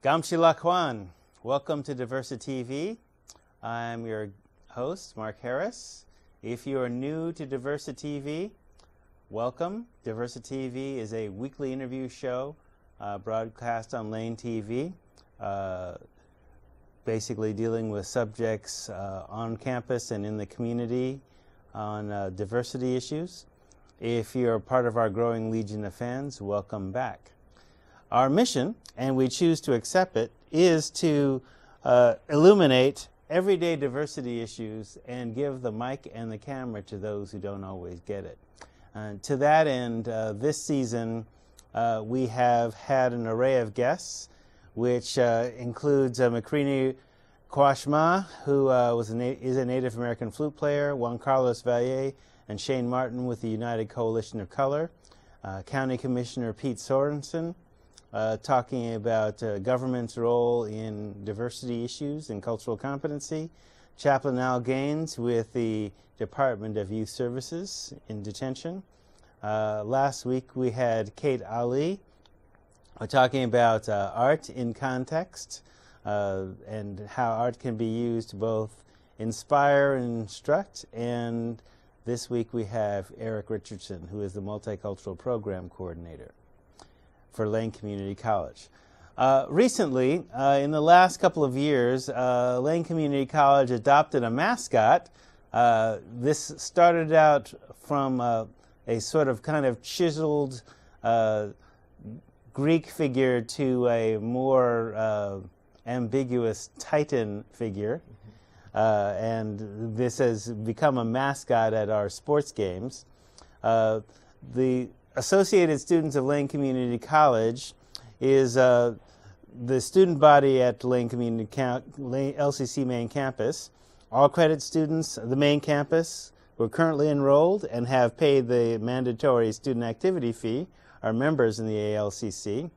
Gamshila Kwan, welcome to DiversiTV. I'm your host, Mark Harris. If you are new to DiversiTV, welcome. DiversiTV is a weekly interview show broadcast on Lane TV, basically dealing with subjects on campus and in the community on diversity issues. If you're a part of our growing legion of fans, welcome back. Our mission, and we choose to accept it, is to illuminate everyday diversity issues and give the mic and the camera to those who don't always get it. To that end, this season we have had an array of guests, which includes Makrini Kwashma, who is a Native American flute player, Juan Carlos Valle and Shane Martin with the United Coalition of Color, County Commissioner Pete Sorensen, talking about government's role in diversity issues and cultural competency, Chaplain Al Gaines with the Department of Youth Services in detention. Last week we had Kate Ali talking about art in context and how art can be used to both inspire and instruct. And this week we have Eric Richardson, who is the Multicultural Program Coordinator for Lane Community College. Recently, in the last couple of years, Lane Community College adopted a mascot. This started out from a sort of kind of chiseled Greek figure to a more ambiguous Titan figure. And this has become a mascot at our sports games. The Associated Students of Lane Community College is the student body at Lane Community LCC main campus. All credit students of the main campus who are currently enrolled and have paid the mandatory student activity fee are members in the ALCC.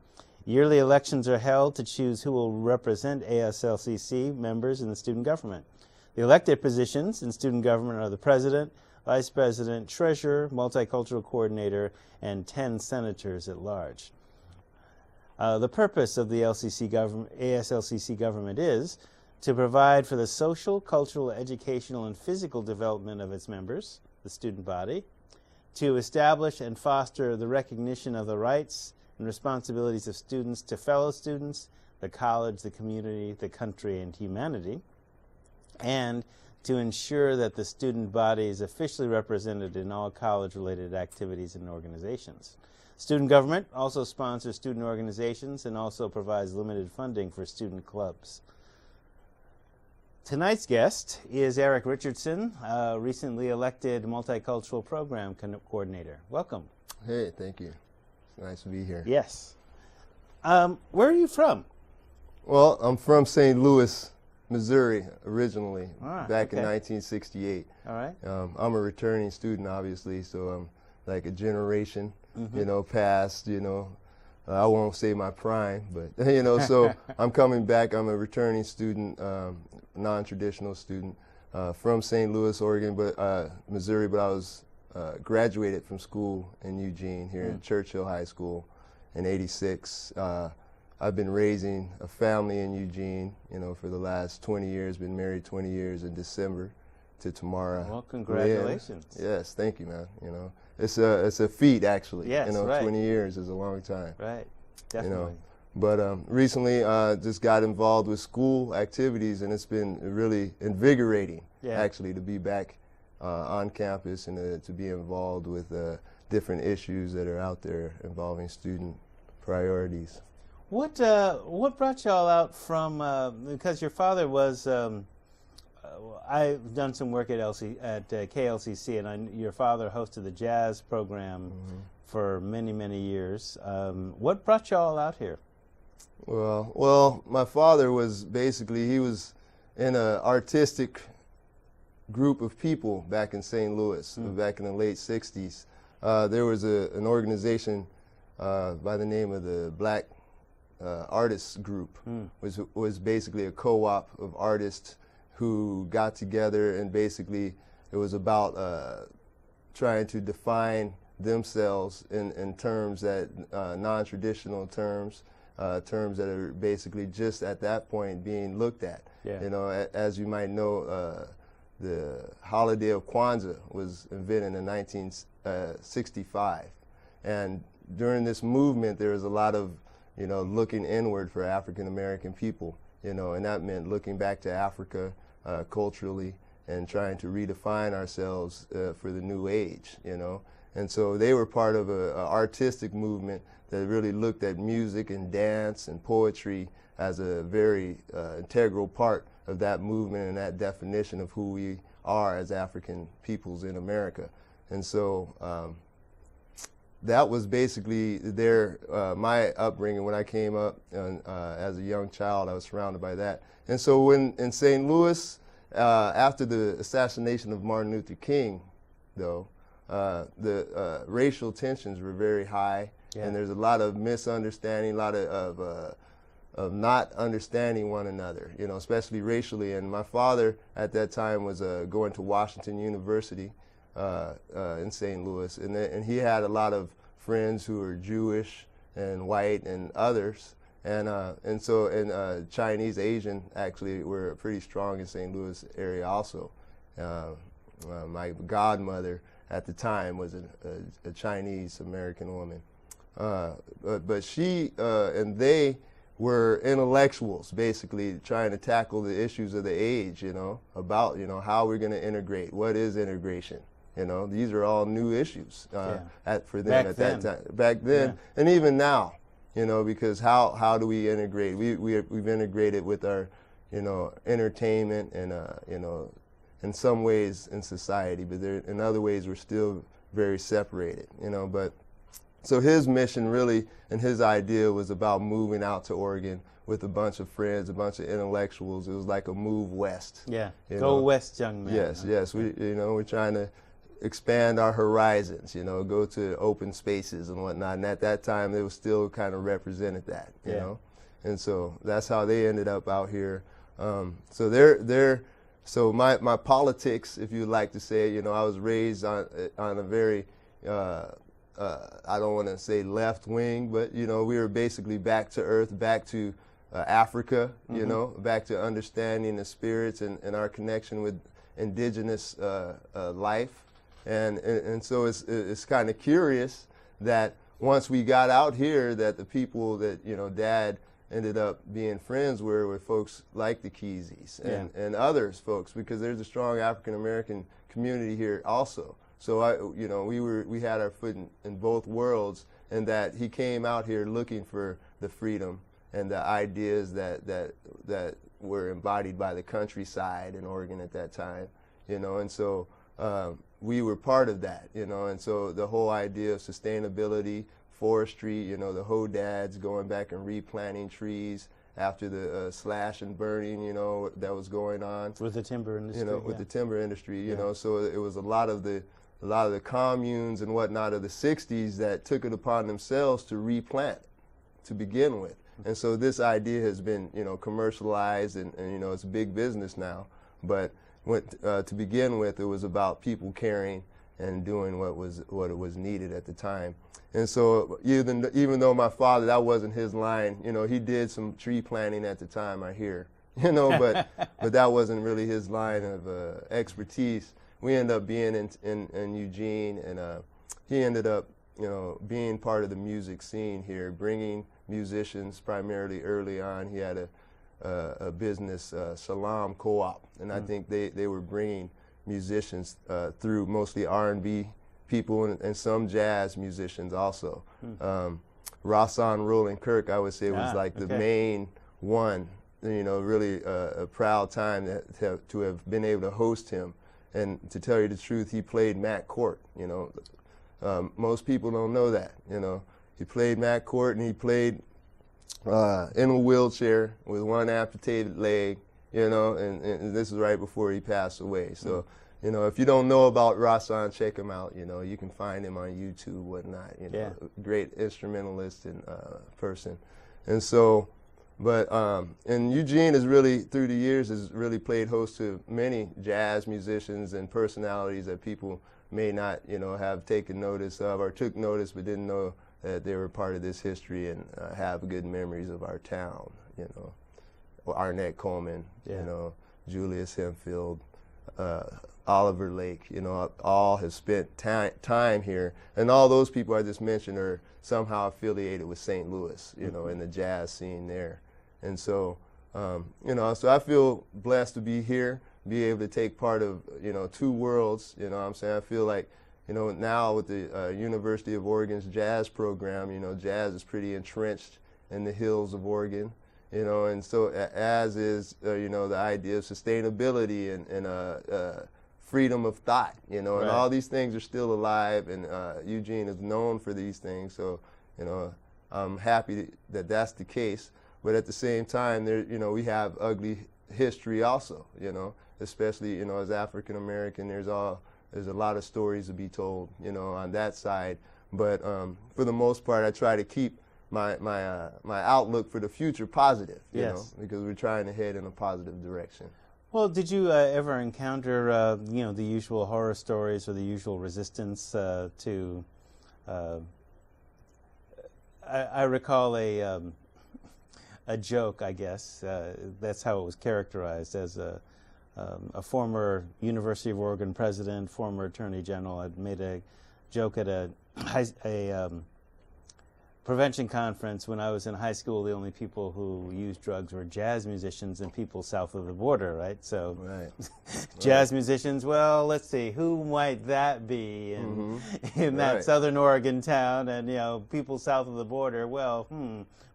Yearly elections are held to choose who will represent ASLCC members in the student government. The elected positions in student government are the president, vice president, treasurer, multicultural coordinator, and 10 senators at large. The purpose of the ASLCC government is to provide for the social, cultural, educational, and physical development of its members, the student body, to establish and foster the recognition of the rights and responsibilities of students to fellow students, the college, the community, the country, and humanity, and to ensure that the student body is officially represented in all college-related activities and organizations. Student government also sponsors student organizations and also provides limited funding for student clubs. Tonight's guest is Eric Richardson, recently elected Multicultural Program Coordinator. Welcome. Hey, thank you. It's nice to be here. Yes. Where are you from? Well, I'm from St. Louis, Missouri, originally, back in 1968. All right. I'm a returning student, obviously, so I'm like a generation, past, I won't say my prime, but, so I'm coming back. I'm a returning student, non-traditional student from St. Louis, Oregon, Missouri, but I was graduated from school in Eugene, here at Churchill High School in '86. I've been raising a family in Eugene, for the last 20 years, been married 20 years in December to Tamara. Well, congratulations. Yes, thank you, man. It's a feat, actually. Yes, right. 20 years is a long time. Right, definitely. But recently just got involved with school activities, and it's been really invigorating, actually, to be back on campus and to be involved with different issues that are out there involving student priorities. What brought y'all out from, because your father was, I've done some work at KLCC, and your father hosted the jazz program for many, many years. What brought y'all out here? Well, my father was he was in an artistic group of people back in St. Louis, back in the late 60s. There was an organization by the name of the Black Artists Group, which was basically a co-op of artists who got together, and basically it was about trying to define themselves in terms that non-traditional terms, terms that are basically just at that point being looked at. Yeah. You know, as you might know, the holiday of Kwanzaa was invented in 1965, and during this movement there was a lot of, you know, looking inward for African American people, you know, and that meant looking back to Africa culturally and trying to redefine ourselves for the new age, you know. And so they were part of an artistic movement that really looked at music and dance and poetry as a very integral part of that movement and that definition of who we are as African peoples in America. And so that was basically my upbringing. When I came up as a young child, I was surrounded by that. And so when in St. Louis, after the assassination of Martin Luther King, though, the racial tensions were very high, and there's a lot of misunderstanding, a lot of not understanding one another, you know, especially racially. And my father at that time was going to Washington University in St. Louis, and he had a lot of friends who were Jewish and white and others, and so Chinese, Asian actually were pretty strong in St. Louis area also. My godmother at the time was a Chinese American woman, but she and they were intellectuals, basically trying to tackle the issues of the age, you know, about, you know, how we're going to integrate, what is integration, you know, these are all new issues for them back then, and even now, you know, because how do we integrate? We've integrated with our, you know, entertainment and you know, in some ways in society, but in other ways we're still very separated, you know. But so his mission really and his idea was about moving out to Oregon with a bunch of friends, a bunch of intellectuals. It was like a move west. Yeah, go west, young man. Yes, yes. We're trying to expand our horizons, you know, go to open spaces and whatnot. And at that time, they was still kind of represented that, you know. And so that's how they ended up out here. So my politics, if you'd like to say, you know, I was raised on a very I don't want to say left wing, but, you know, we were basically back to earth, back to Africa, you know, back to understanding the spirits and our connection with indigenous life. And so it's kind of curious that once we got out here, that the people that, you know, Dad ended up being friends with folks like the Keeseys and others folks, because there's a strong African American community here also. So you know, we had our foot in both worlds, and that he came out here looking for the freedom and the ideas that were embodied by the countryside in Oregon at that time, you know. And so we were part of that, you know. And so the whole idea of sustainability, forestry, you know, the Ho-Dads going back and replanting trees after the slash and burning, you know, that was going on with the timber industry, you know, with the timber industry, you know. So it was a lot of the communes and whatnot of the 60s that took it upon themselves to replant to begin with. And so this idea has been, you know, commercialized and you know, it's big business now. But to begin with, it was about people caring and doing what it was needed at the time. And so even though my father, that wasn't his line, you know, he did some tree planting at the time, I hear, you know, but that wasn't really his line of expertise. We ended up being in Eugene, and he ended up, you know, being part of the music scene here, bringing musicians primarily early on. He had a business, Salam Co-op, and I think they were bringing musicians through mostly R&B people and some jazz musicians also. Richardson, Roland Kirk, I would say, was like the main one, you know, really a proud time to have been able to host him. And to tell you the truth, he played Matt Court, you know. Most people don't know that, you know. He played Matt Court, and he played in a wheelchair with one amputated leg, you know, and this is right before he passed away. So, you know, if you don't know about Richardson, check him out, you know. You can find him on YouTube, whatnot, you know. Great instrumentalist and person. And so, and Eugene has really, through the years, has really played host to many jazz musicians and personalities that people may not, you know, have taken notice of or took notice but didn't know that they were part of this history and have good memories of our town, you know. Arnett Coleman, you know, Julius Hempfield, Oliver Lake, you know, all have spent time here. And all those people I just mentioned are somehow affiliated with St. Louis, you know, in the jazz scene there. And so, you know, so I feel blessed to be here, be able to take part of, you know, two worlds, you know what I'm saying? I feel like, you know, now with the University of Oregon's jazz program, you know, jazz is pretty entrenched in the hills of Oregon, you know, and so as is, you know, the idea of sustainability and freedom of thought, you know, and all these things are still alive, and Eugene is known for these things, so, you know, I'm happy that that's the case. But at the same time, there, you know, we have ugly history also, you know, especially, you know, as African American, there's a lot of stories to be told, you know, on that side. But for the most part, I try to keep my outlook for the future positive, you know, because we're trying to head in a positive direction. Well, did you ever encounter, you know, the usual horror stories or the usual resistance to? I recall a joke, I guess. That's how it was characterized, as a former University of Oregon president, former attorney general, had made a joke at a prevention conference when I was in high school. The only people who used drugs were jazz musicians and people south of the border, right? So jazz musicians, well, let's see, who might that be in that southern Oregon town? And, you know, people south of the border, well,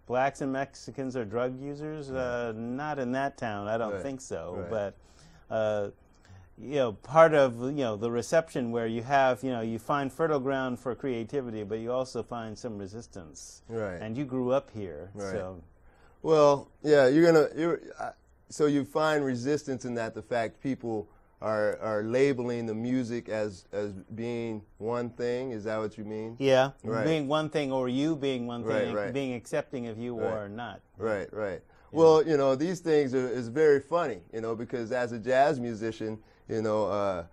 blacks and Mexicans are drug users? Not in that town, I don't think so. But you know, part of, you know, the reception where you have, you know, you find fertile ground for creativity, but you also find some resistance. And you grew up here, so. Well, yeah, so you find resistance in that the fact people are labeling the music as being one thing. Is that what you mean? Yeah, being one thing, or you being one thing, being accepting of you or not. Right. Well, you know, these things is very funny, you know, because as a jazz musician, you know,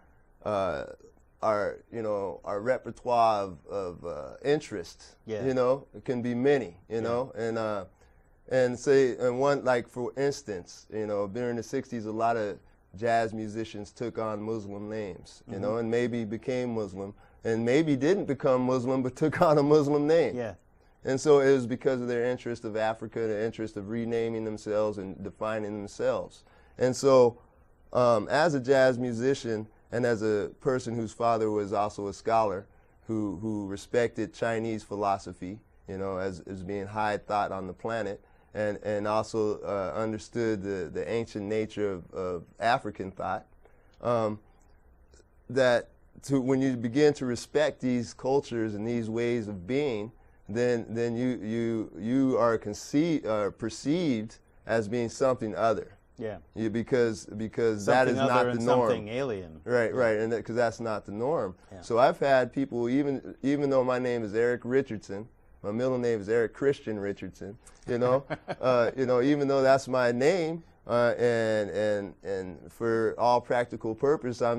our repertoire of interest, you know, it can be many, you know, and one, like, for instance, you know, during the 60s, a lot of jazz musicians took on Muslim names, you know, and maybe became Muslim, and maybe didn't become Muslim, but took on a Muslim name. And so it was because of their interest of Africa, the interest of renaming themselves and defining themselves. And so as a jazz musician and as a person whose father was also a scholar who respected Chinese philosophy, you know, as being high thought on the planet, and also understood the ancient nature of African thought, when you begin to respect these cultures and these ways of being, then you are perceived as being something other. Because that is not the norm. Something alien. Right, and because that's not the norm. So I've had people, even though my name is Eric Richardson, my middle name is Eric Christian Richardson, you know, you know, even though that's my name, and for all practical purpose, I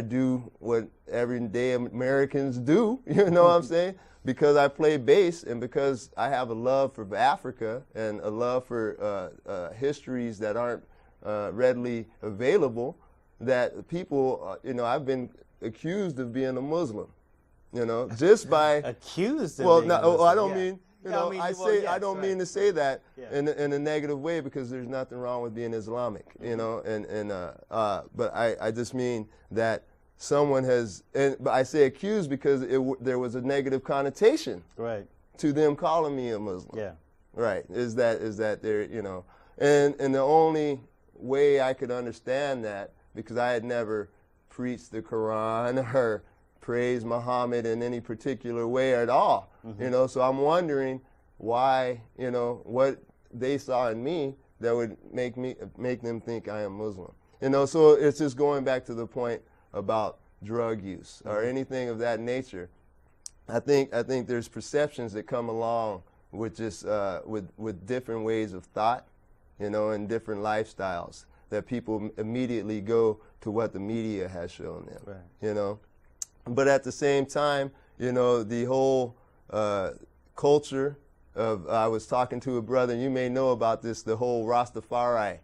do what everyday Americans do, you know what I'm saying? Because I play bass and because I have a love for Africa and a love for histories that aren't readily available, that people, you know, I've been accused of being a Muslim, you know, just by accused. Well, no, I don't mean. You know, I don't mean to say that in a negative way, because there's nothing wrong with being Islamic, you know, but I just mean that someone has, but I say accused because there was a negative connotation to them calling me a Muslim. Is that they're, you know, and the only way I could understand that, because I had never preached the Quran or praised Muhammad in any particular way at all, you know, so I'm wondering why, you know, what they saw in me that would make them think I am Muslim, you know. So it's just going back to the point about drug use or anything of that nature. I think there's perceptions that come along with just with different ways of thought, you know, and different lifestyles, that people immediately go to what the media has shown them, you know. But at the same time, you know, the whole culture of, I was talking to a brother, and you may know about this, the whole Rastafari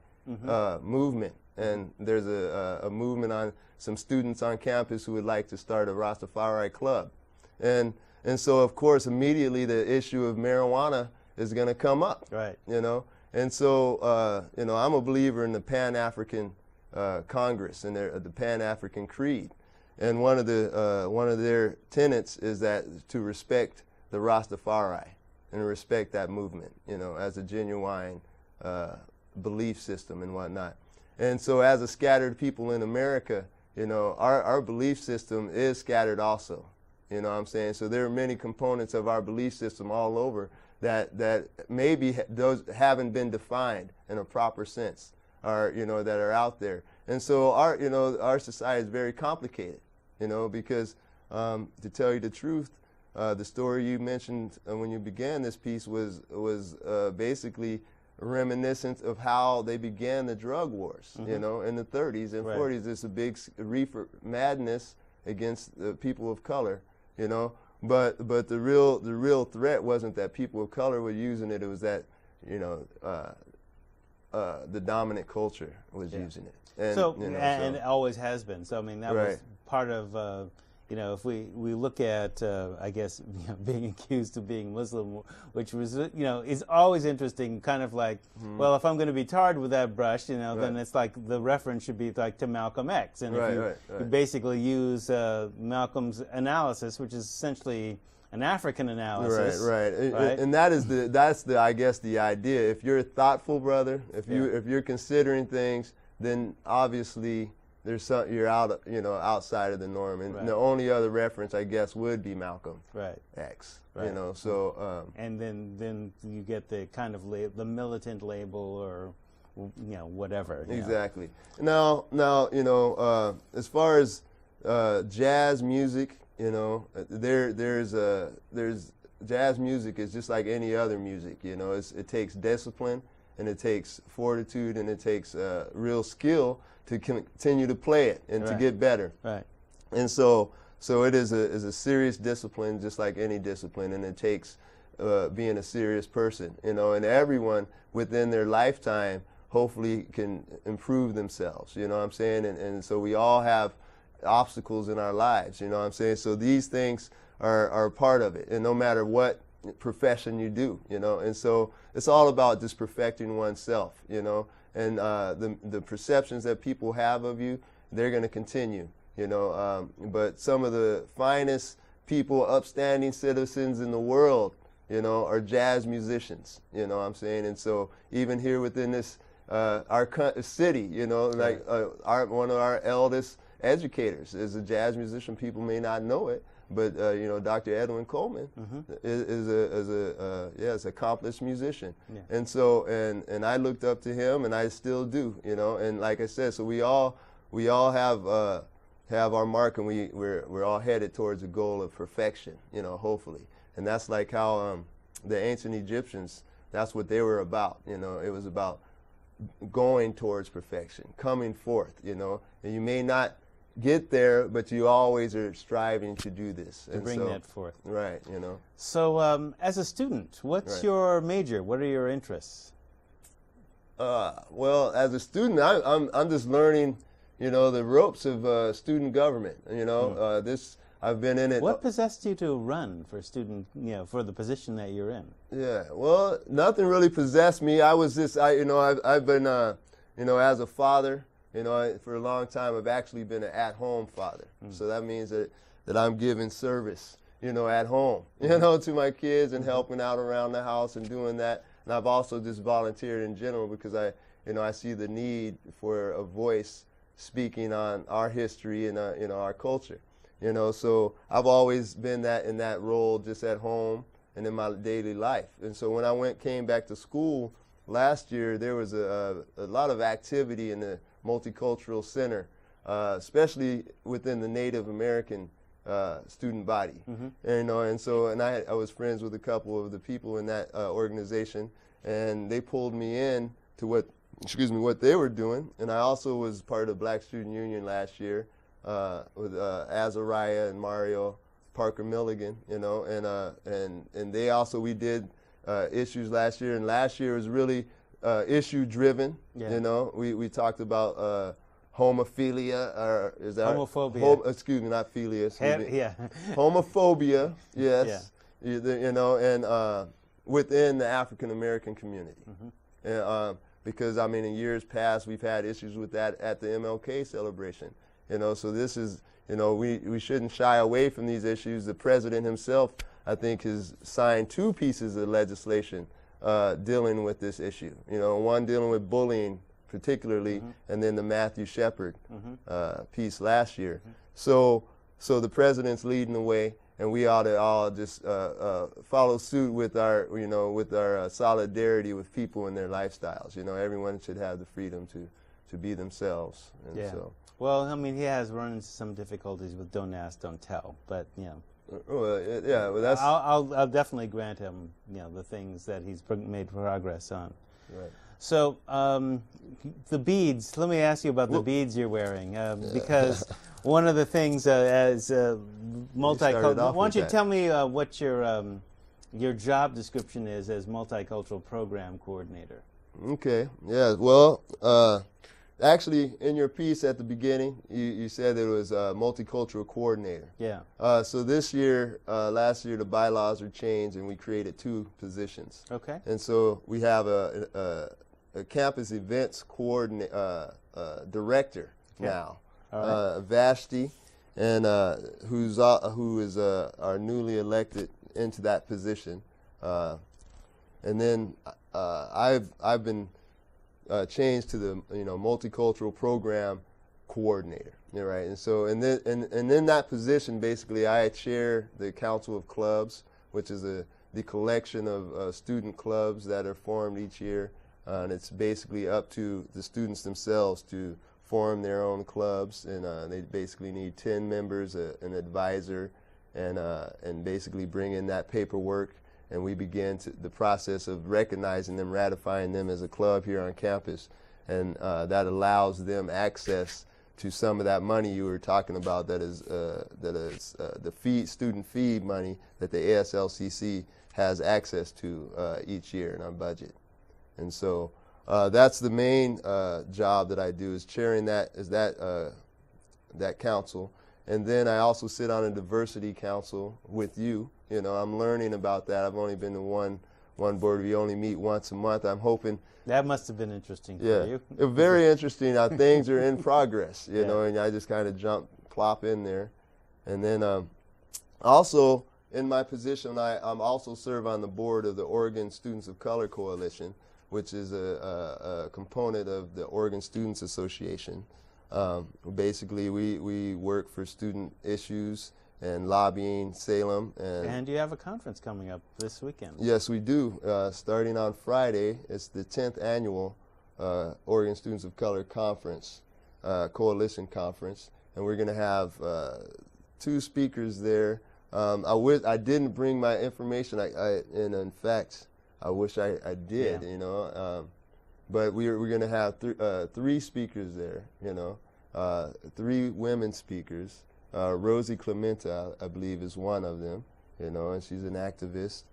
movement. And there's a movement on some students on campus who would like to start a Rastafari club. And so, of course, immediately the issue of marijuana is going to come up. Right. You know? And so, you know, I'm a believer in the Pan-African Congress and the Pan-African Creed. And one of their tenets is that to respect the Rastafari and respect that movement, you know, as a genuine belief system and whatnot. And so as a scattered people in America, you know, our belief system is scattered also. You know what I'm saying? So there are many components of our belief system all over that maybe those haven't been defined in a proper sense, or, you know, that are out there. And so our society is very complicated, you know, because to tell you the truth, the story you mentioned when you began this piece was basically reminiscent of how they began the drug wars, you know, in the 30s and 40s. There's a big reefer madness against the people of color, you know. But the real threat wasn't that people of color were using it. It was that, you know, the dominant culture was using it. And, so, you know, and it always has been. So I mean, that was part of, you know, if we look at, I guess, you know, being accused of being Muslim, which was, you know, is always interesting, kind of like, well, if I'm going to be tarred with that brush, you know, then it's like the reference should be like to Malcolm X. And if you basically use Malcolm's analysis, which is essentially an African analysis. Right. And that's the I guess the idea. If you're a thoughtful brother, if you're considering things, then obviously there's some, you're out, you know, outside of the norm, and the only other reference, I guess, would be Malcolm X. You know, so and then you get the kind of the militant label, or, you know, whatever. Exactly. Now, you know, as far as jazz music, you know, there's jazz music is just like any other music. You know, it takes discipline, and it takes fortitude, and it takes real skill to continue to play it and to get better. And so it is a serious discipline, just like any discipline, and it takes being a serious person, you know, and everyone within their lifetime hopefully can improve themselves, you know what I'm saying? And so we all have obstacles in our lives, you know what I'm saying? So these things are part of it, and no matter what profession you do, you know, and so it's all about just perfecting oneself, you know, and the perceptions that people have of you, they're going to continue, you know, but some of the finest people, upstanding citizens in the world, you know, are jazz musicians, you know what I'm saying? And so even here within this, our city, you know, like one of our eldest educators is a jazz musician. People may not know it, but you know, Dr. Edwin Coleman is an accomplished musician, and so and I looked up to him, and I still do, you know. And like I said, so we all have our mark, and we're all headed towards a goal of perfection, you know, hopefully. And that's like how the ancient Egyptians, that's what they were about, you know. It was about going towards perfection, coming forth, you know. And you may not get there, but you always are striving to do this. To bring that forth. Right, you know. So as a student, what's your major? What are your interests? Well, as a student, I'm just learning, you know, the ropes of student government, you know. I've been in it. What possessed you to run for student, you know, for the position that you're in? Yeah, well, nothing really possessed me. I was just, you know, I've been, you know, as a father, you know, for a long time, I've actually been an at-home father. So that means that I'm giving service, you know, at home, you know, to my kids, and helping out around the house and doing that. And I've also just volunteered in general because I see the need for a voice speaking on our history and, you know, our culture, you know. So I've always been in that role, just at home and in my daily life. And so when I came back to school last year, there was a lot of activity in the Multicultural Center, especially within the Native American student body. And, you know, and I was friends with a couple of the people in that organization, and they pulled me in to what they were doing. And I also was part of the Black Student Union last year with Azariah and Mario Parker Milligan, you know, and they also, we did issues last year, and last year was really issue driven. You know, we talked about homophilia, or is that homophobia? Excuse me, not philia. Yeah. Homophobia, yes. You know, and within the African American community, and, because I mean, in years past we've had issues with that at the MLK celebration. You know, so this is, you know, we shouldn't shy away from these issues. The president himself, I think, has signed 2 pieces of legislation dealing with this issue. You know, one dealing with bullying particularly, and then the Matthew Shepard piece last year. So the president's leading the way, and we ought to all just follow suit with our, you know, with our solidarity with people and their lifestyles. You know, everyone should have the freedom to be themselves. And so. Well, I mean, he has run into some difficulties with "Don't Ask, Don't Tell," but you know. Well, that's. I'll definitely grant him, you know, the things that he's made progress on. Right. So the beads. Let me ask you about the beads you're wearing, because one of the things as multicultural. Why don't you tell me what your job description is as multicultural program coordinator? Okay. Yeah. Well. Actually, in your piece at the beginning, you said it was a multicultural coordinator. Yeah. So this year, last year, the bylaws were changed, and we created 2 positions. Okay. And so we have a campus events director now, Vashti, and who is our newly elected into that position. And then I've been changed to the multicultural program coordinator, right? And so and in that position, basically, I chair the Council of Clubs, which is the collection of student clubs that are formed each year, and it's basically up to the students themselves to form their own clubs, and they basically need 10 members, an advisor, and basically bring in that paperwork. And we begin the process of recognizing them, ratifying them as a club here on campus. And that allows them access to some of that money you were talking about, that is the student fee money that the ASLCC has access to each year in our budget. And so that's the main job that I do, is chairing that council. And then I also sit on a diversity council with you. You know, I'm learning about that. I've only been to one board. We only meet once a month. I'm hoping. That must have been interesting for you. Very interesting. Things are in progress, you know, and I just kind of plop in there. And then also in my position, I'm also serve on the board of the Oregon Students of Color Coalition, which is a component of the Oregon Students Association. Basically, we work for student issues and lobbying Salem. And you have a conference coming up this weekend. Yes, we do. Starting on Friday, it's the 10th annual Oregon Students of Color Conference, Coalition Conference, and we're going to have 2 speakers there. I didn't bring my information, and in fact, I wish I did, you know. But we're going to have 3 speakers there, you know, 3 women speakers. Rosie Clementa, I believe, is one of them, you know, and she's an activist.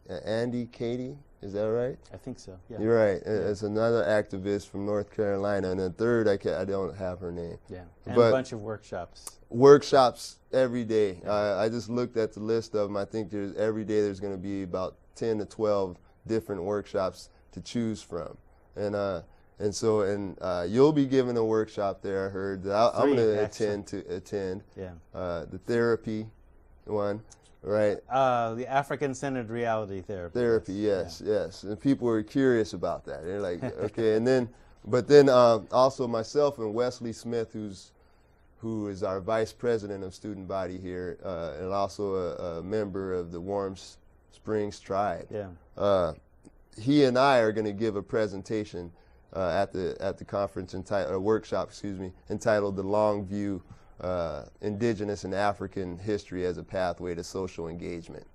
Andy Katie, is that right? I think so, yeah. You're right. It's another activist from North Carolina. And then third, I don't have her name. Yeah, and a bunch of workshops. Workshops every day. I just looked at the list of them. I think every day there's going to be about 10 to 12 different workshops to choose from. And so you'll be giving a workshop there, I heard, that I'm going to attend. Yeah. The therapy one, right? The African-centered reality therapy. Therapy, yes. And people were curious about that. They're like, okay. But then also myself and Wesley Smith, who is our vice president of student body here, and also a member of the Warm Springs Tribe. Yeah. He and I are going to give a presentation at the conference workshop, entitled "The Long View: Indigenous and African History as a Pathway to Social Engagement."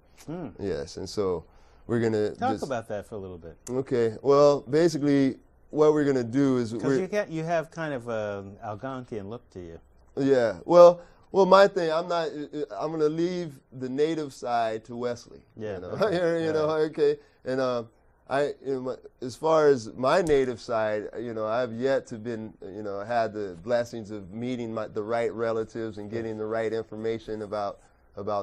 Yes, and so we're going to talk about that for a little bit. Okay. Well, basically, what we're going to do is because you have kind of an Algonquian look to you. Yeah. Well, my thing, I'm going to leave the native side to Wesley. Yeah. You know, Okay. you know, okay. And as far as my native side, you know, I've yet to been, you know, had the blessings of meeting the right relatives and getting the right information about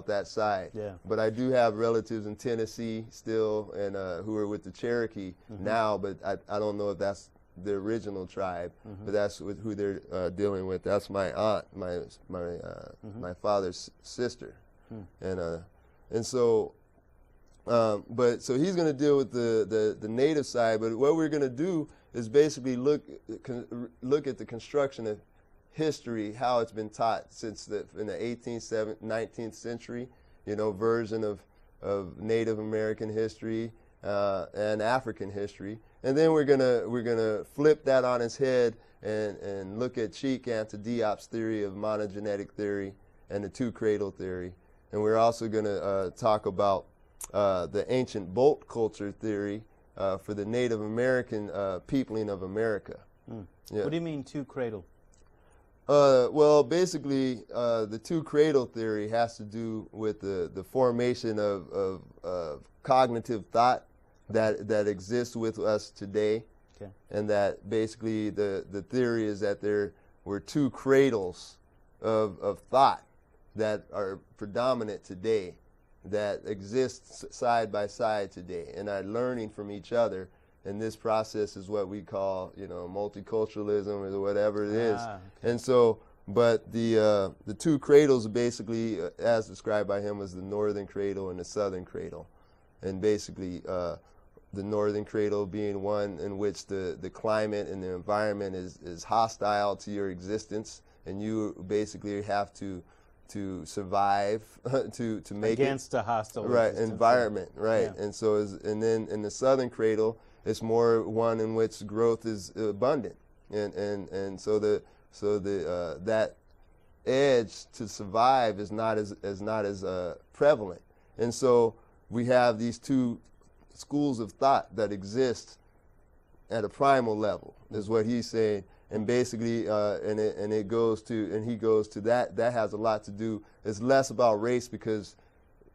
that side. Yeah. But I do have relatives in Tennessee still, and who are with the Cherokee now. But I don't know if that's the original tribe, but that's who they're dealing with. That's my aunt, my father's sister, and so. But so he's going to deal with the native side. But what we're going to do is basically look at the construction of history, how it's been taught since in the 18th, 19th century, you know, version of Native American history and African history. And then we're gonna flip that on its head and look at Cheek Anta Diop's theory of monogenetic theory and the two cradle theory. And we're also going to talk about the ancient bolt culture theory for the Native American peopling of America. Yeah. What do you mean two cradle? Well, basically, the two cradle theory has to do with the formation of cognitive thought that exists with us today, and that basically the theory is that there were two cradles of thought that are predominant today, that exist side by side today and are learning from each other. And this process is what we call, you know, multiculturalism or whatever it is. Okay. And so, but the two cradles basically, as described by him, was the northern cradle and the southern cradle. And basically, the northern cradle being one in which the climate and the environment is hostile to your existence, and you basically have to survive, to make against a hostile environment, right? Yeah. And so, and then in the southern cradle, it's more one in which growth is abundant, and so that edge to survive is not as prevalent, and so we have these two schools of thought that exist at a primal level, is what he's saying. And basically, he goes to that has a lot to do. It's less about race because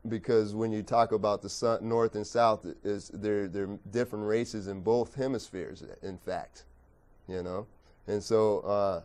when you talk about the north and south, they're different races in both hemispheres, in fact, you know. And so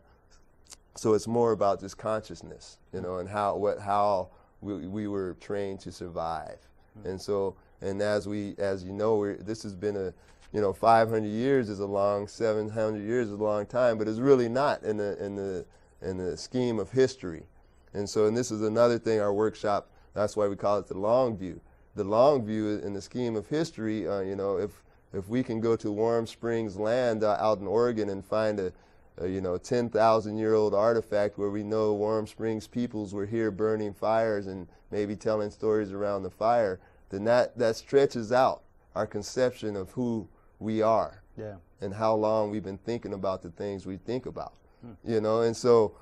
it's more about just consciousness, you know, and how we were trained to survive. And so, and as you know, this has been 500 years is a long, 700 years is a long time, but it's really not in the scheme of history. And so, and this is another thing, our workshop, that's why we call it the long view. The long view in the scheme of history, if we can go to Warm Springs land out in Oregon and find a 10,000-year-old artifact where we know Warm Springs peoples were here burning fires and maybe telling stories around the fire, then that stretches out our conception of who we are, and how long we've been thinking about the things we think about, you know. And so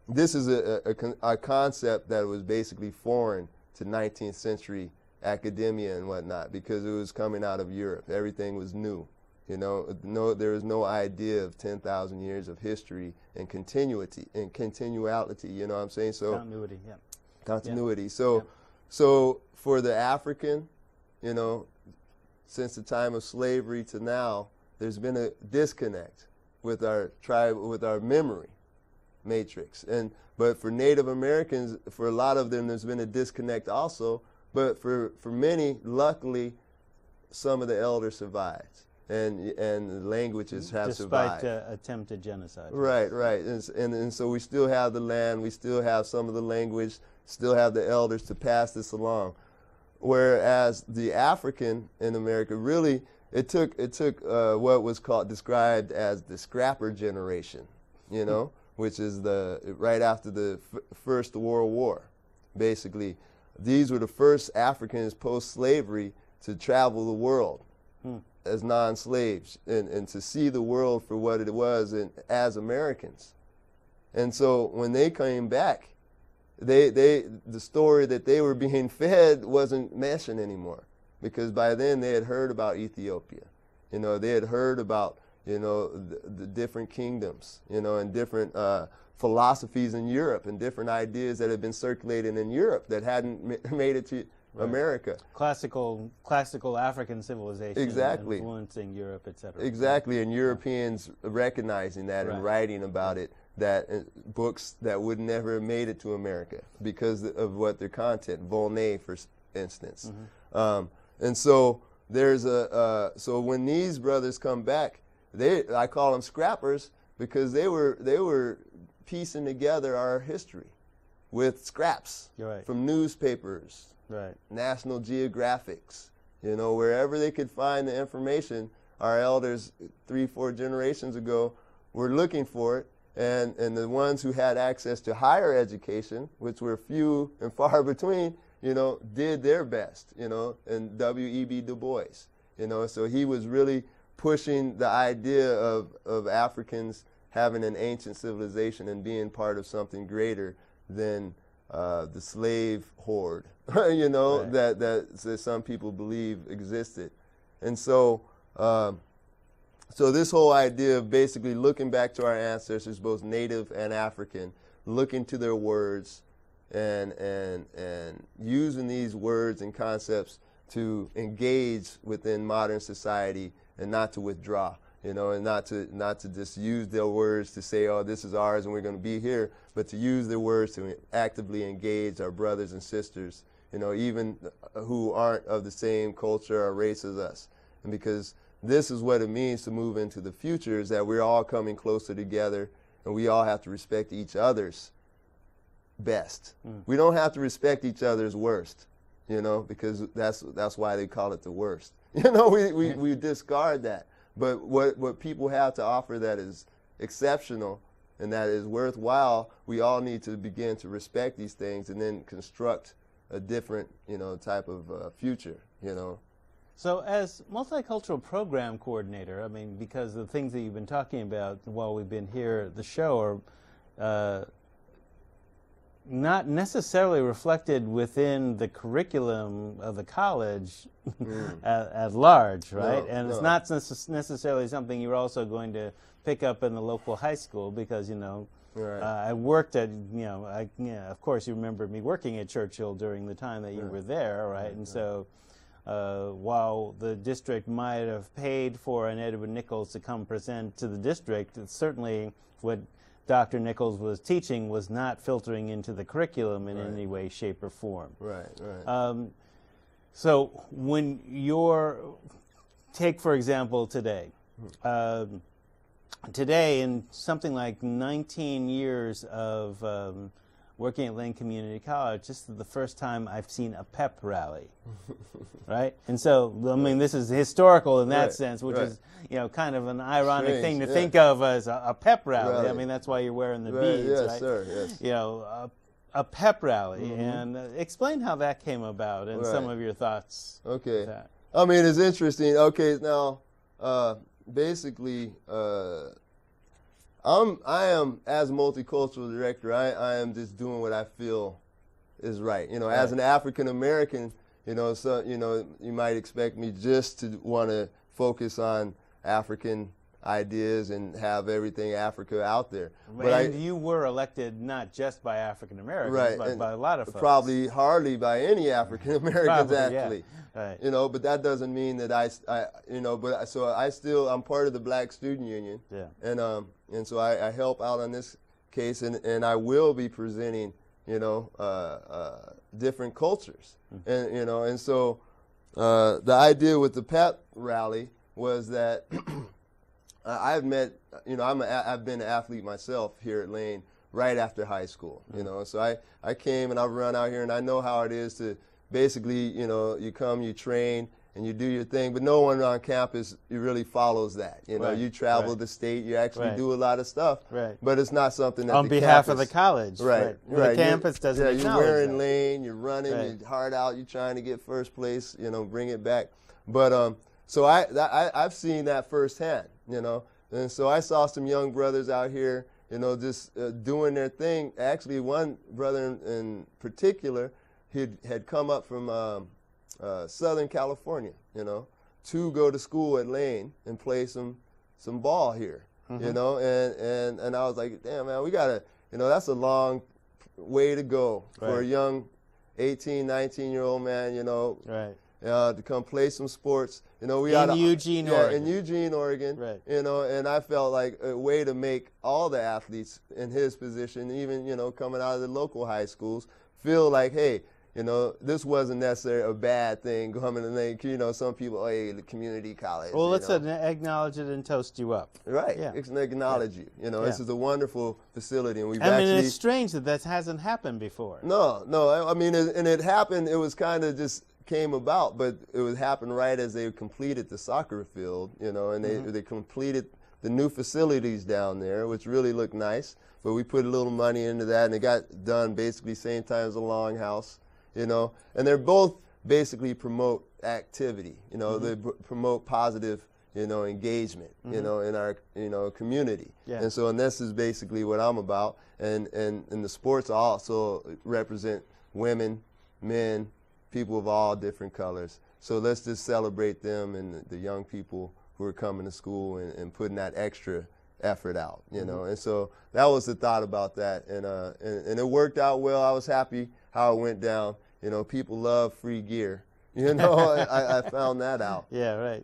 this is a concept that was basically foreign to 19th century academia and whatnot, because it was coming out of Europe. Everything was new, you know. There was no idea of 10,000 years of history and continuity and continuality. You know what I'm saying? So continuity, continuity. Yeah. So for the African, you know, since the time of slavery to now, there's been a disconnect with our tribe, with our memory matrix. But for Native Americans, for a lot of them, there's been a disconnect also. But for many, luckily, some of the elders survived, and the languages have survived. Despite attempted genocide. Right. And so we still have the land, we still have some of the language, still have the elders to pass this along. Whereas the African in America, really, it took what was described as the scrapper generation, you know, which is right after the First World War. Basically, these were the first Africans post-slavery to travel the world as non-slaves and to see the world for what it was as Americans. And so when they came back, the story that they were being fed wasn't meshing anymore, because by then they had heard about Ethiopia. You know, they had heard about, you know, the different kingdoms, you know, and different philosophies in Europe and different ideas that had been circulating in Europe that hadn't made it to America. Classical African civilization Exactly. influencing Europe, etc. Exactly, and Europeans recognizing that and writing about it, that books that would never have made it to America because of what their content, Volney, for instance. And so there's so when these brothers come back, I call them scrappers because they were piecing together our history with scraps from newspapers, National Geographics, you know, wherever they could find the information. Our elders 3-4 generations ago were looking for it, and the ones who had access to higher education, which were few and far between, you know, did their best, you know, and W.E.B. Du Bois, you know, so he was really pushing the idea of Africans having an ancient civilization and being part of something greater than the slave horde, you know, that some people believe existed. And so, so this whole idea of basically looking back to our ancestors, both native and African, looking to their words and using these words and concepts to engage within modern society and not to withdraw, you know, and not to just use their words to say, oh, this is ours and we're going to be here, but to use their words to actively engage our brothers and sisters, you know, even who aren't of the same culture or race as us. And because this is what it means to move into the future, is that we're all coming closer together and we all have to respect each other's best. We don't have to respect each other's worst, you know, because that's why they call it the worst. You know, we discard that. But what people have to offer that is exceptional and that is worthwhile, we all need to begin to respect these things and then construct a different, you know, type of future, you know. So as multicultural program coordinator, I mean, because the things that you've been talking about while we've been here at the show are not necessarily reflected within the curriculum of the college at large, right? And it's not necessarily something you're also going to pick up in the local high school because, you know, I worked at, you know, of course you remember me working at Churchill during the time that you were there, right? And so while the district might have paid for an Edward Nichols to come present to the district, it's certainly what Dr. Nichols was teaching was not filtering into the curriculum in any way, shape, or form. So when take for example today, today in something like 19 years of working at Lane Community College, this is the first time I've seen a pep rally, right? And so, I mean, this is historical in that sense, which is, you know, kind of an ironic thing to think of as a pep rally. I mean, that's why you're wearing the beads, right? Yes. You know, a pep rally. And explain how that came about and some of your thoughts. Okay. I mean, it's interesting. Okay, now, basically, I am, as multicultural director, I am just doing what I feel is right. You know, as an African American, you know, so, you know, you might expect me just to want to focus on African ideas and have everything Africa out there. But you were elected not just by African Americans, but by a lot of folks. Probably hardly by any African Americans, actually. You know, but that doesn't mean that you know, but so I'm part of the Black Student Union. And so I help out on this case, and I will be presenting, you know, different cultures, and you know, and so the idea with the pep rally was that I've met, you know, I've been an athlete myself here at Lane right after high school, you know, so I came and I've run out here and I know how it is to basically, you know, you come, you train, and you do your thing, but no one on campus really follows that. You know, you travel the state, you actually do a lot of stuff, but it's not something that on behalf of the college, the campus doesn't acknowledge you're wearing that. Lane, you're running, you're hard out, you're trying to get first place, you know, bring it back. But so I've seen that firsthand, you know, and so I saw some young brothers out here, you know, just doing their thing. Actually, one brother in particular, he had come up from Southern California, you know, to go to school at Lane and play some some ball here, you know, and I was like, damn, man, we got to, you know, that's a long way to go for a young 18, 19-year-old man, you know, to come play some sports. You know, we in Eugene, Oregon. In Eugene, Oregon. You know, and I felt like a way to make all the athletes in his position, even, you know, coming out of the local high schools, feel like, hey, you know, this wasn't necessarily a bad thing coming and you know, some people, hey, the community college. Well, let's acknowledge it and toast you up. Right. It's an acknowledge you. You know, this is a wonderful facility, and we've I mean, it's strange that hasn't happened before. No. I mean, and it happened. It was kind of just came about, but it would happen right as they completed the soccer field. You know, and they completed the new facilities down there, which really looked nice. But we put a little money into that, and it got done basically same time as the Longhouse. You know, and they're both basically promote activity. You know, they promote positive, you know, engagement. You know, in our, you know, community. And so, and this is basically what I'm about. And the sports also represent women, men, people of all different colors. So let's just celebrate them and the young people who are coming to school and putting that extra effort out. You know, and so that was the thought about that, and it worked out well. I was happy how it went down. You know, people love free gear. You know, I found that out.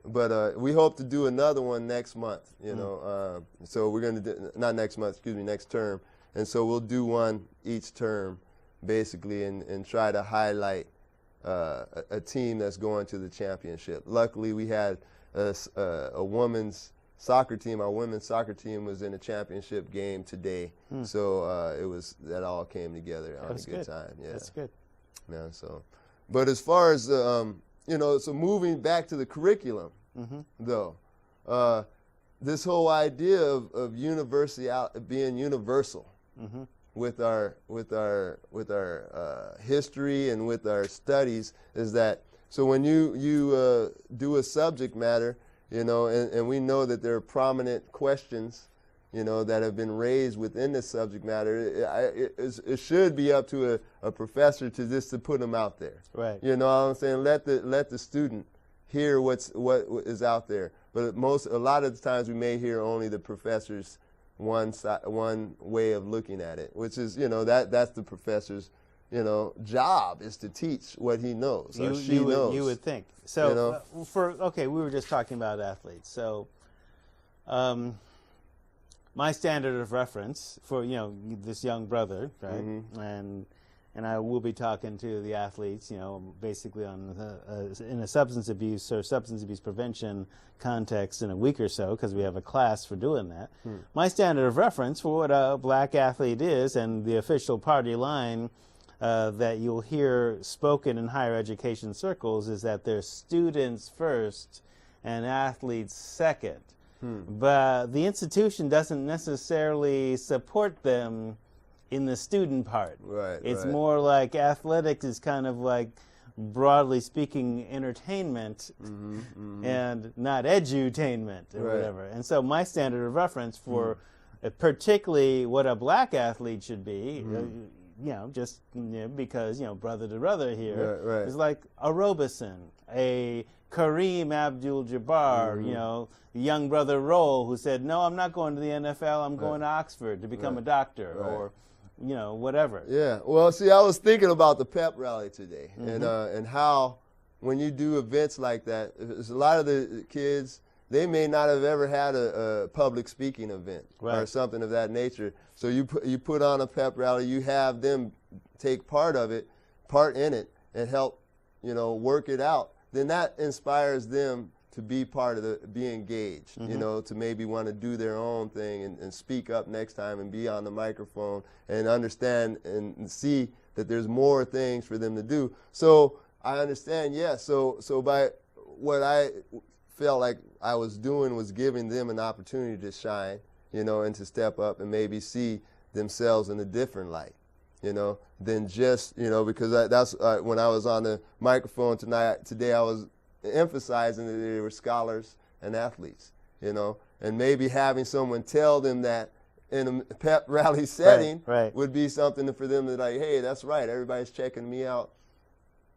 But we hope to do another one next month, you know. So we're going to do, not next month, excuse me, next term. And so we'll do one each term, basically, and try to highlight a team that's going to the championship. Luckily, we had a women's soccer team. Our women's soccer team was in a championship game today. So it was, that all came together on a good time. That's good. Yeah, so, but as far as, you know, so moving back to the curriculum, though, this whole idea of university being universal with our history and with our studies is that, so when you do a subject matter, you know, and we know that there are prominent questions, you know, that have been raised within this subject matter, it should be up to a professor to put them out there. You know what I'm saying? Let the student hear what is out there. But a lot of the times we may hear only the professor's one way of looking at it, which is, you know, that's the professor's, you know, job is to teach what he knows or she knows. You would think. So, you know? We were just talking about athletes. So, my standard of reference for, you know, this young brother, right? And I will be talking to the athletes, you know, basically on in a substance abuse or substance abuse prevention context in a week or so, because we have a class for doing that. My standard of reference for what a black athlete is, and the official party line that you'll hear spoken in higher education circles, is that they're students first and athletes second. But the institution doesn't necessarily support them in the student part. It's more like athletics is kind of like, broadly speaking, entertainment and not edutainment or whatever. And so my standard of reference for particularly what a black athlete should be, you know, just because, you know, brother to brother here, is like a Robeson, a Kareem Abdul-Jabbar, you know, young brother Roll, who said, no, I'm not going to the NFL, I'm going to Oxford to become a doctor, or, you know, whatever. Yeah, well, see, I was thinking about the pep rally today, and how when you do events like that, a lot of the kids, they may not have ever had a public speaking event or something of that nature. So you put on a pep rally, you have them take part in it, and help, you know, work it out. Then that inspires them to be be engaged, you know, to maybe want to do their own thing and speak up next time and be on the microphone and understand and see that there's more things for them to do. So I understand, yes. So by what I felt like I was doing was giving them an opportunity to shine, you know, and to step up and maybe see themselves in a different light, you know, than just, you know, because that's when I was on the microphone today, I was emphasizing that they were scholars and athletes, you know, and maybe having someone tell them that in a pep rally setting would be something for them to like, hey, that's right, everybody's checking me out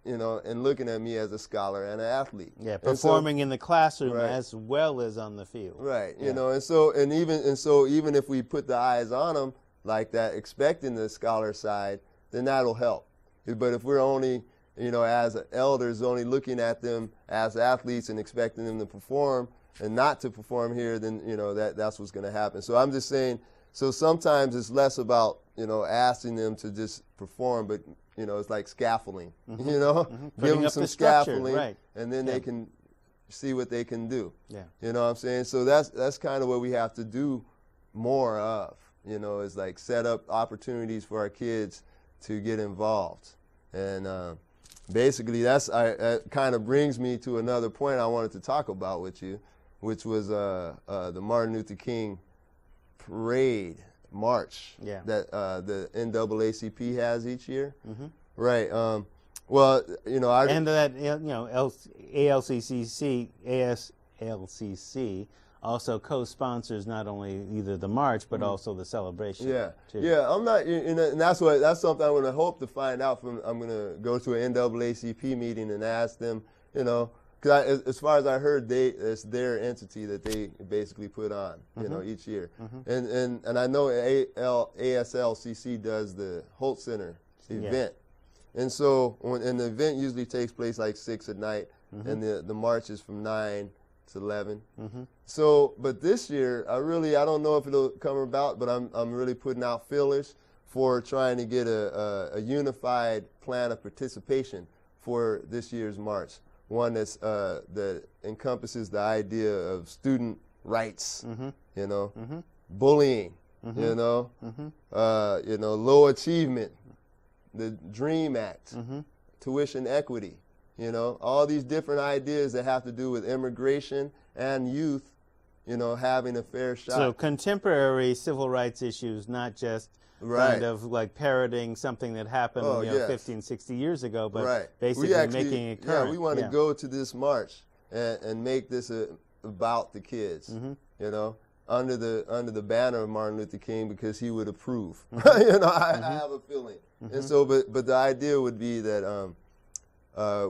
you know, and looking at me as a scholar and an athlete. Yeah, performing in the classroom right. as well as on the field. Right. Yeah. You know, and so even if we put the eyes on them like that, expecting the scholar side, then that'll help. But if we're only, you know, as elders, only looking at them as athletes and expecting them to perform and not to perform here, then, you know, that's what's going to happen. So I'm just saying, so sometimes it's less about, you know, asking them to just perform, but, you know, it's like scaffolding, you know, give them some scaffolding, right. and then they can see what they can do. Yeah. You know what I'm saying? So that's kind of what we have to do more of, you know, is like set up opportunities for our kids to get involved. And basically that kind of brings me to another point I wanted to talk about with you, which was the Martin Luther King parade march that the NAACP has each year. Right. Well, you know, and that, you know, ALCC also co-sponsors not only either the march but also the celebration. Yeah, too. yeah. I'm not, and that's something I'm going to hope to find out from. I'm going to go to an NAACP meeting and ask them, you know, because as far as I heard, it's their entity that they basically put on, you know, each year. And I know ASLCC does the Holt Center event. And so, and the event usually takes place like 6 at night, and the march is from 9 to 11. So, but this year, I don't know if it'll come about, but I'm really putting out feelers for trying to get a unified plan of participation for this year's march. One that encompasses the idea of student rights, you know, bullying, you know, low achievement, the DREAM Act, tuition equity, you know, all these different ideas that have to do with immigration and youth, you know, having a fair shot. So contemporary civil rights issues, not just kind of like parroting something that happened 15, 60 years ago, but basically making it current. Yeah, we want to go to this march and make this about the kids, you know, under the banner of Martin Luther King, because he would approve. You know, I have a feeling. And so, but the idea would be that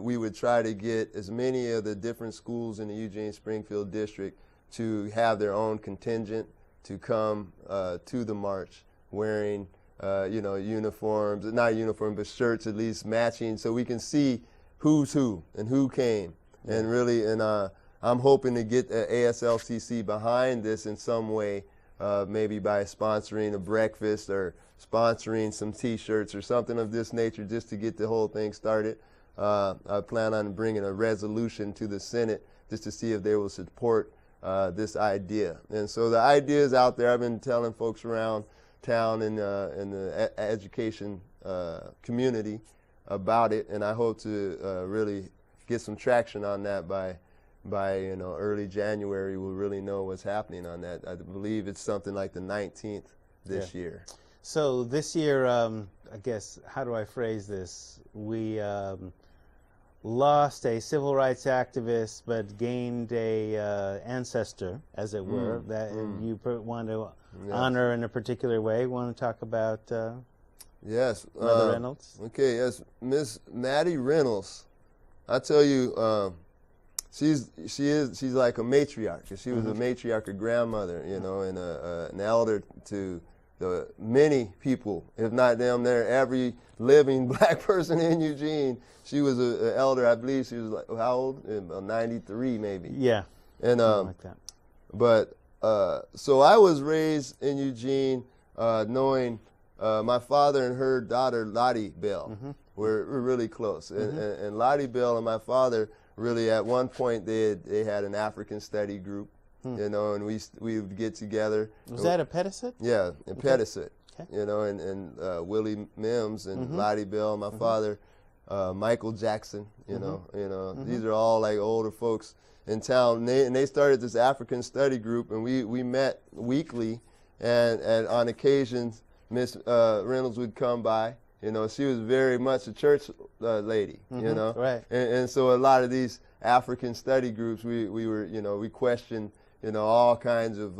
we would try to get as many of the different schools in the Eugene-Springfield district to have their own contingent to come to the march, wearing, you know, uniforms, not uniform, but shirts at least matching, so we can see who's who and who came. And really, I'm hoping to get the ASLCC behind this in some way, maybe by sponsoring a breakfast or sponsoring some T-shirts or something of this nature, just to get the whole thing started. I plan on bringing a resolution to the Senate just to see if they will support this idea. And so the idea is out there. I've been telling folks around town in the education community about it, and I hope to really get some traction on that by you know, early January. We'll really know what's happening on that. I believe it's something like the 19th this year. So this year, I guess, how do I phrase this? We lost a civil rights activist, but gained a ancestor, as it were, that you want to honor in a particular way. Want to talk about yes, Mother Reynolds? Okay, yes, Miss Maddie Reynolds. I tell you, she's like a matriarch. She was a matriarch, a grandmother, you know, and an elder to the many people, if not damn near every living black person in Eugene. She was an elder. I believe she was like, how old? 93 maybe. Yeah. And like that. But so I was raised in Eugene, knowing my father and her daughter Lottie Bell were really close, and Lottie Bell and my father really at one point they had an African study group. You know, and we would get together. Was that a Pettisett? Yeah, a Pettisett. Okay. You know, and Willie Mims and Lottie Bell, my father, Michael Jackson. You know, these are all like older folks in town. And they started this African study group, and we met weekly, and on occasions Miss Reynolds would come by, You know, she was very much a church lady, you know. Right. And so a lot of these African study groups, we were, you know, we questioned, you know, all kinds of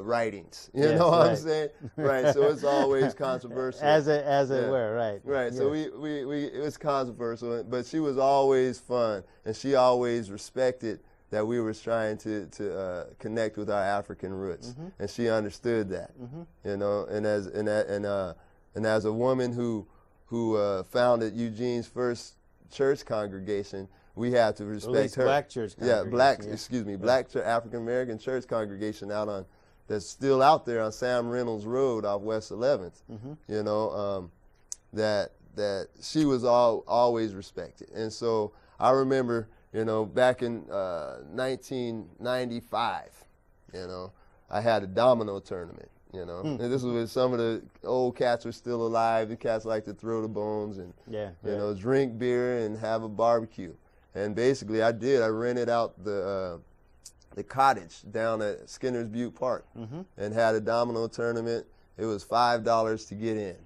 writings. You know what I'm saying? Right. So it's always controversial. As it were, right. Right. So it was controversial, but she was always fun, and she always respected that we were trying to connect with our African roots, and she understood that. You know, and as a woman who founded Eugene's first church congregation, we have to respect her. Black church congregation. Black African American church congregation that's still out there on Sam Reynolds Road off West 11th. You know, that she was always respected. And so I remember, you know, back in 1995, you know, I had a domino tournament. You know, and this was when some of the old cats were still alive. The cats like to throw the bones and you know, drink beer and have a barbecue. And basically, I rented out the cottage down at Skinner's Butte Park and had a domino tournament. It was $5 to get in.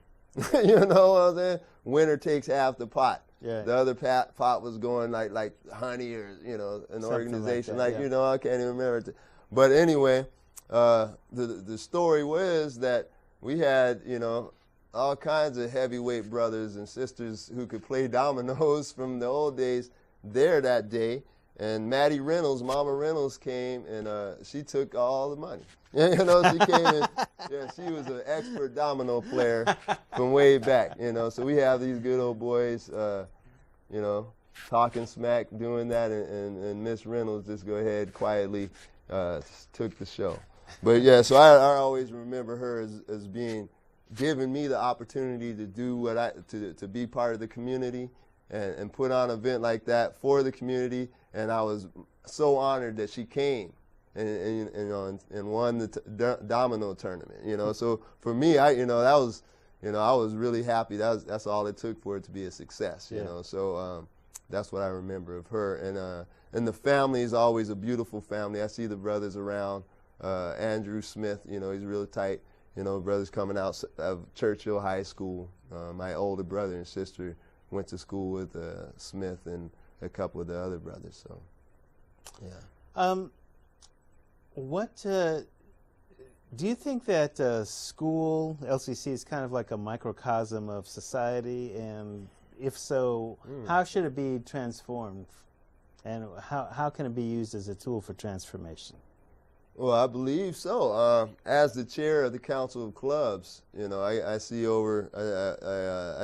You know what I'm saying? Winner takes half the pot. Yeah. The other pot was going like Honey or, you know, an something organization like you know, I can't even remember. But anyway, the story was that we had, you know, all kinds of heavyweight brothers and sisters who could play dominoes from the old days there that day, and Maddie Reynolds, Mama Reynolds came, and she took all the money. You know, she came and she was an expert domino player from way back. You know, so we have these good old boys, you know, talking smack, doing that, and Miss Reynolds just go ahead quietly took the show. But yeah, so I always remember her as being giving me the opportunity to do what to be part of the community. And put on an event like that for the community, and I was so honored that she came and won the domino tournament. You know, so for me, I was really happy. That's all it took for it to be a success. You know, so that's what I remember of her. And the family is always a beautiful family. I see the brothers around. Andrew Smith, you know, he's really tight. You know, brothers coming out of Churchill High School. My older brother and sister went to school with Smith and a couple of the other brothers. So, yeah. What do you think that school, LCC, is kind of like a microcosm of society? And if so, how should it be transformed? And how can it be used as a tool for transformation? Well, I believe so. As the chair of the Council of Clubs, you know, I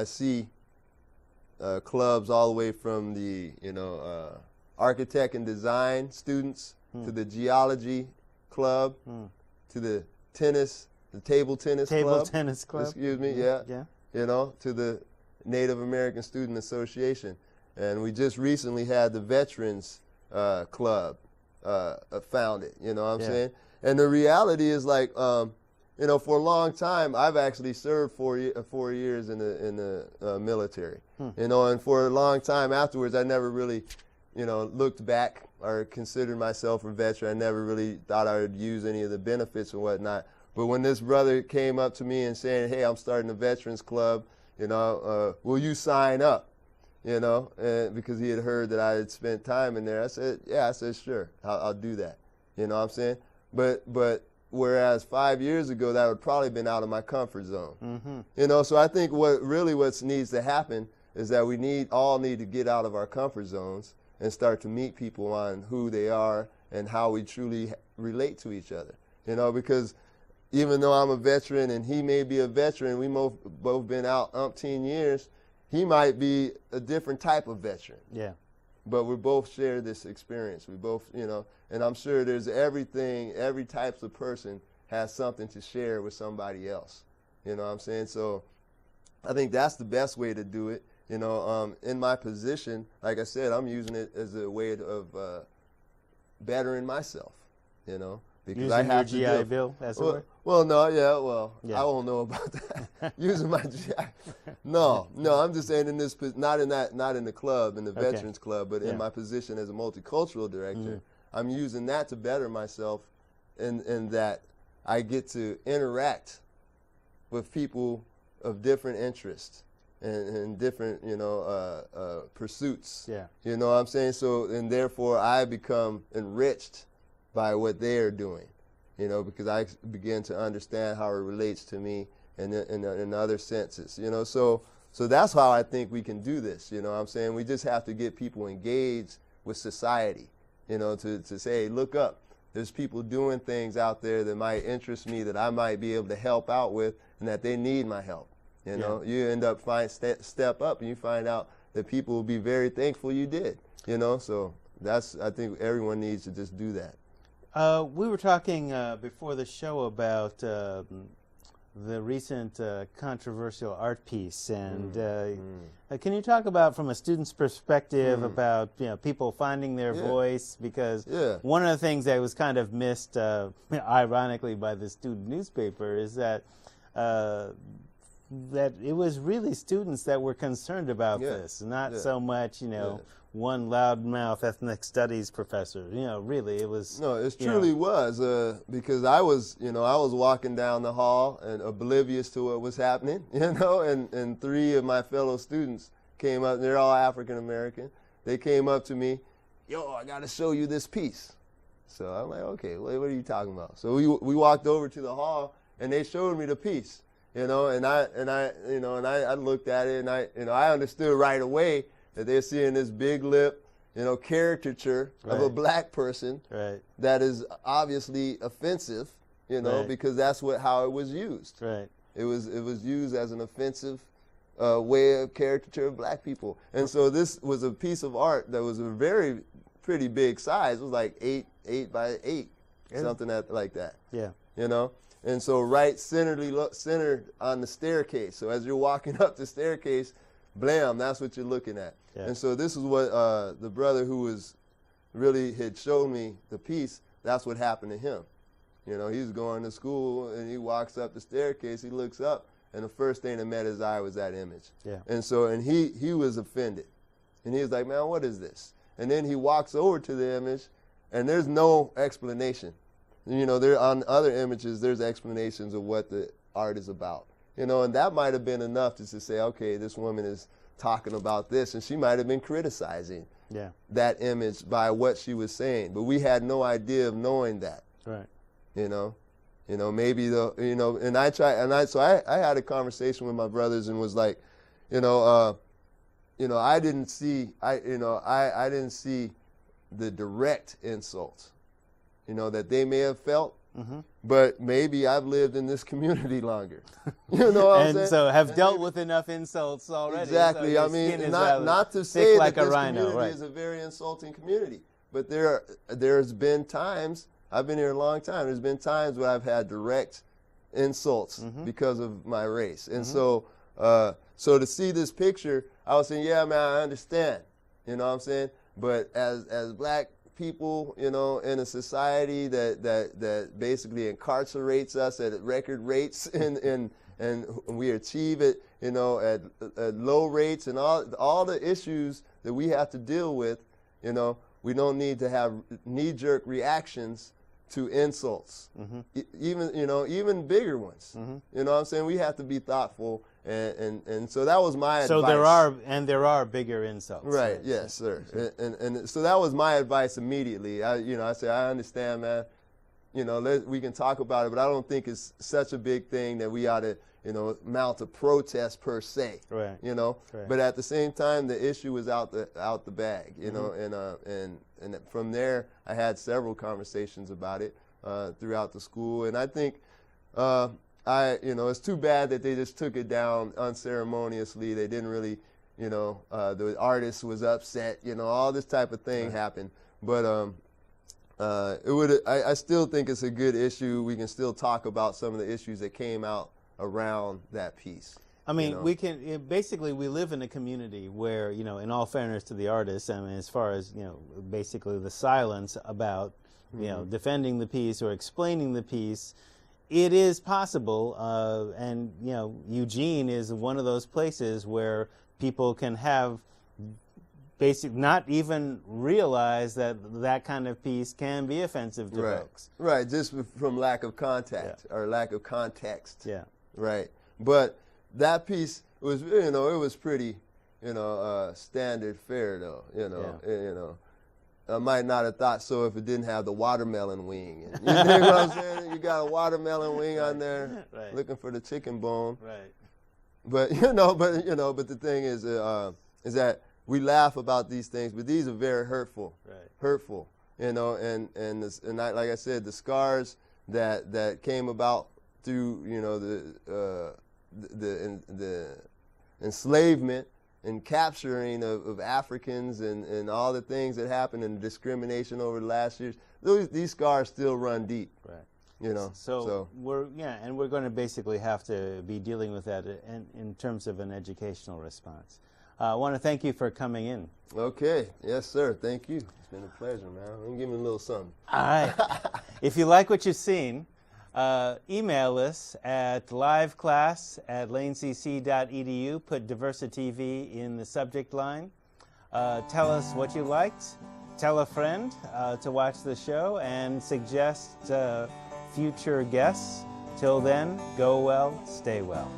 see clubs all the way from the, you know, architect and design students to the geology club to the table tennis club. Excuse me, yeah. You know, to the Native American Student Association. And we just recently had the Veterans Club founded, you know what I'm saying? And the reality is, like, you know, for a long time, I've actually served 4 years in the military, you know, and for a long time afterwards, I never really, you know, looked back or considered myself a veteran. I never really thought I would use any of the benefits and whatnot. But when this brother came up to me and saying, hey, I'm starting a Veterans Club, you know, will you sign up? You know, because he had heard that I had spent time in there. I said, yeah, sure, I'll do that. You know what I'm saying? But whereas 5 years ago, that would probably been out of my comfort zone. You know, so I think what needs to happen is that we all need to get out of our comfort zones and start to meet people on who they are and how we truly relate to each other. You know, because even though I'm a veteran and he may be a veteran, we both been out umpteen years, he might be a different type of veteran. Yeah. But we both share this experience. We both, you know, and I'm sure there's every type of person has something to share with somebody else. You know what I'm saying? So I think that's the best way to do it. You know, in my position, like I said, I'm using it as a way of bettering myself, you know. Because using I have your GI Bill, as it were? Well, no, I won't know about that. Using my GI. No, I'm just saying not in the club, in the Veterans Club, but in my position as a multicultural director, I'm using that to better myself in that I get to interact with people of different interests and different, you know, pursuits. Yeah. You know what I'm saying? So, and therefore I become enriched by what they are doing, you know, because I begin to understand how it relates to me in other senses, you know. So that's how I think we can do this, you know what I'm saying? We just have to get people engaged with society, you know, to say, hey, look up. There's people doing things out there that might interest me, that I might be able to help out with, and that they need my help. You know, you end up step up, and you find out that people will be very thankful you did. You know, so I think everyone needs to just do that. We were talking before the show about the recent controversial art piece, and can you talk about, from a student's perspective, about, you know, people finding their voice? Because one of the things that was kind of missed, ironically, by the student newspaper is that that it was really students that were concerned about this, not so much, you know, one loudmouth ethnic studies professor. You know, really, it was. No, it truly was, because I was walking down the hall and oblivious to what was happening, you know, and three of my fellow students came up. They're all African American. They came up to me, yo, I got to show you this piece. So I'm like, okay, what are you talking about? So we walked over to the hall, and they showed me the piece. You know, and I looked at it, and I understood right away that they're seeing this big lip, you know, caricature of a black person that is obviously offensive, you know, because that's how it was used. It was used as an offensive way of caricature of black people. And so this was a piece of art that was a pretty big size. It was like 8 by 8, something like that. Yeah. You know? And so centered on the staircase. So as you're walking up the staircase, blam, that's what you're looking at. And so this is what the brother who had showed me the piece, that's what happened to him. You know, he's going to school, and he walks up the staircase, he looks up, and the first thing that met his eye was that image. And so, and he was offended. And he was like, man, what is this? And then he walks over to the image, and there's no explanation. You know, there on other images, there's explanations of what the art is about. You know, and that might have been enough just to say, okay, this woman is talking about this, and she might have been criticizing that image by what she was saying. But we had no idea of knowing that. You know, maybe so I had a conversation with my brothers and was like, I didn't see the direct insults, you know, that they may have felt, but maybe I've lived in this community longer. You know what I'm saying? And so have dealt with enough insults already. Exactly. So I mean, not to say like that this rhino, community is a very insulting community, but there's been times, I've been here a long time, there's been times where I've had direct insults because of my race. And so to see this picture, I was saying, yeah, man, I understand. You know what I'm saying? But as black people, you know, in a society that basically incarcerates us at record rates, and we achieve it, you know, at low rates, and all the issues that we have to deal with, you know, we don't need to have knee-jerk reactions to insults, even bigger ones. You know what I'm saying? We have to be thoughtful, and so that was my advice. So there are bigger insults. Right. Yes, sir. And so that was my advice immediately. I said, I understand, man. You know, we can talk about it, but I don't think it's such a big thing that we ought to, you know, mount a protest per se. You know. But at the same time, the issue was out the bag. You know, and from there, I had several conversations about it throughout the school, and I think. It's too bad that they just took it down unceremoniously. They didn't really, you know, the artist was upset, you know, all this type of thing happened. But I still think it's a good issue. We can still talk about some of the issues that came out around that piece. I mean, we can basically, we live in a community where, you know, in all fairness to the artists, I mean, as far as, you know, basically the silence about, you know, defending the piece or explaining the piece, it is possible, and, you know, Eugene is one of those places where people can have not even realize that kind of piece can be offensive to folks. Right, just from lack of contact or lack of context. Right. But that piece was, you know, it was pretty, you know, standard fare though, you know, Yeah. you know. I might not have thought so if it didn't have the watermelon wing. You know what I'm saying? You got a watermelon wing on there, Right. looking for the chicken bone. Right. But but the thing is that we laugh about these things, but these are very hurtful. Right. Hurtful, you know, and like I said, the scars that came about through, you know, the enslavement and capturing of Africans and all the things that happened and the discrimination over the last years, these scars still run deep. Right. You know. So we're going to basically have to be dealing with that in terms of an educational response. I want to thank you for coming in. Okay. Yes, sir. Thank you. It's been a pleasure, man. Let me give me a little something. All right. If you like what you've seen, email us at liveclass@lanecc.edu. Put DiversiTV in the subject line. Tell us what you liked. Tell a friend to watch the show and suggest future guests. Till then, go well, stay well.